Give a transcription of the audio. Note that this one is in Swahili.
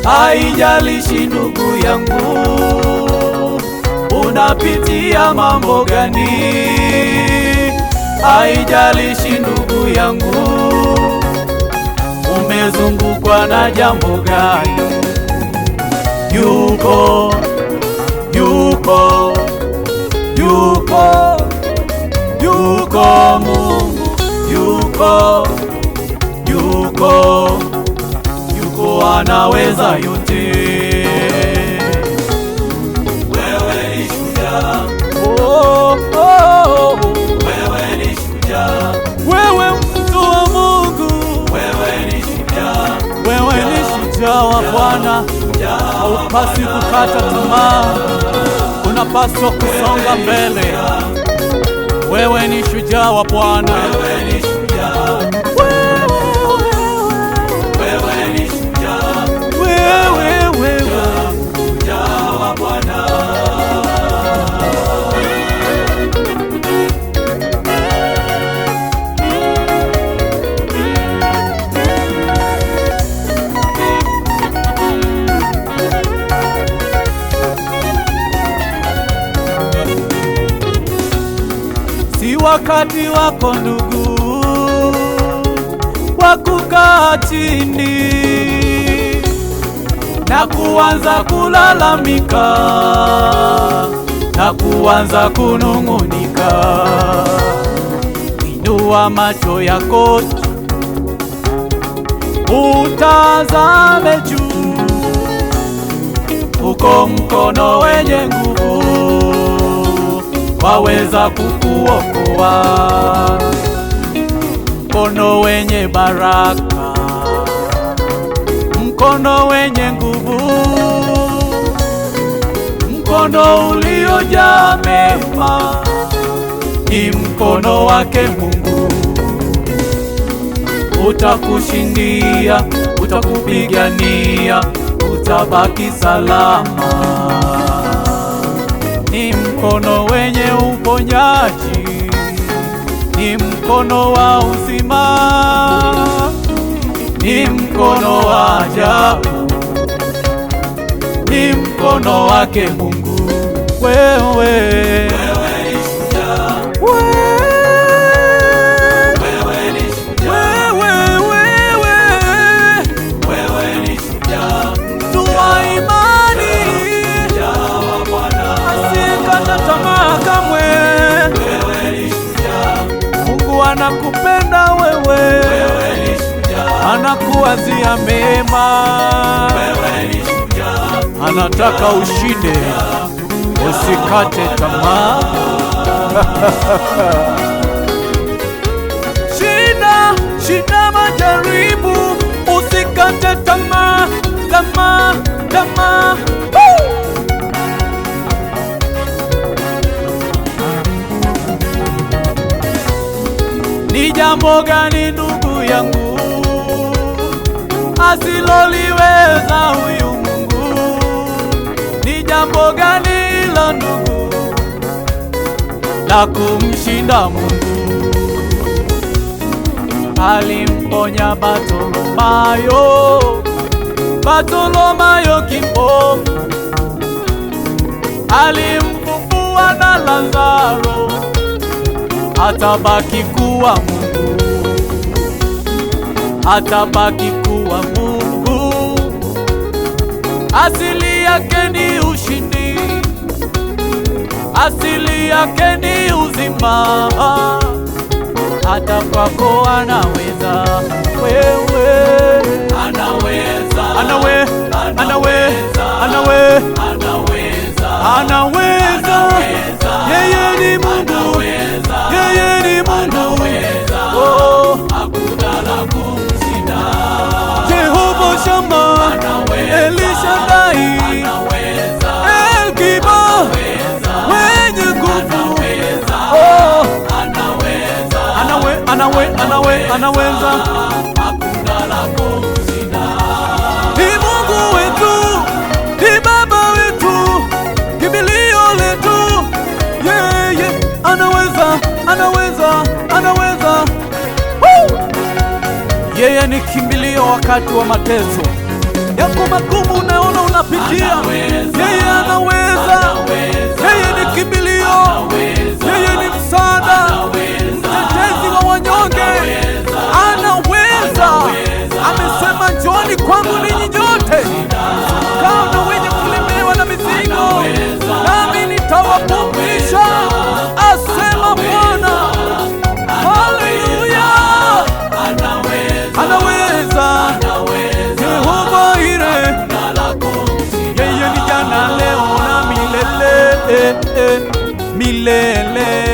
Haijalishi ndugu yangu, unapitia mambo gani. Haijalishi ndugu yangu, umezungukwa na jambo gani. Yuko, yuko, yuko, yuko Mungu, yuko, yuko, yuko anaweza yote. Wewe ni shujaa, oh, oh, oh. Wewe ni shujaa, wewe mtu wa Mungu. Wewe ni shujaa, wewe ni shujaa wa Bwana. Haupasi kukata tamaa, unapaswa kusonga mbele. Wewe ni shujaa wa Bwana. Wewe ni shujaa, wewe ni shujaa, wewe shujaa wa Bwana. Si wakati wako ndugu wa kukaa chini na kuanza kulalamika na kuanza kunung'unika. Inua macho yako utazame juu, uko mkono wenye nguvu waweza kukuokoa, mkono wenye baraka, mkono wenye nguvu, mkono uliojaa mema, ni mkono wake Mungu. Utakushindia, utakupigania, utabaki salama. Ni mkono wenye uponyaji, ni mkono wa uzima, ni mkono wa ajabu, ni mkono wake Mungu. Wewe ni shujaa, wewe ni shujaa, wewe ni shujaa, tuwa imani, shujaa wa Bwana, asikata tamaa kamwe. Wewe ni shujaa, Mungu anakupenda wewe, wewe ni shujaa, anakuwazia mema. Wewe ni shujaa, anataka ushinde, usikate tamaa. Shida majaribu, usikate tamaa, tamaa, tamaa. Ni jambo gani ndugu yangu asiloliweza huyu Mungu? Ni jambo gani la ndugu la kumshinda Mungu? Alimponya Bartimayo kipofu, alimfufua na Lazaro, atabaki kuwa Mungu, atabaki kuwa Mungu. Asili yake ni ushindi, asili yake ni uzima. Hata kwako anaweza, wewe anaweza, anaweza. Yeye ni Mungu, yeye ni Mungu. Oh, hakuna la kumshinda. Jehova Shama, Elishadai, El-Kibar, mwenye nguvu. Oh, anaweza. Hakuna la kumshinda. Ni Mungu wetu, ni Baba wetu, kimbilio letu. Yeye anaweza. Yeye ni kimbilio wakati wa mateso. yako magumu unaona unapitia, yeye anaweza. Yeye ni kimbilio, yeye ni msaada, mtetezi wa wanyonge, anaweza. Amesema njooni kwangu ninyi nyote msumbukao na wenye kulemewa na mizigo, nami nitawapumzisha, asema Bwana. Haleluya! Anaweza. Jehova Ire, yeye ni jana, leo na milele, milele.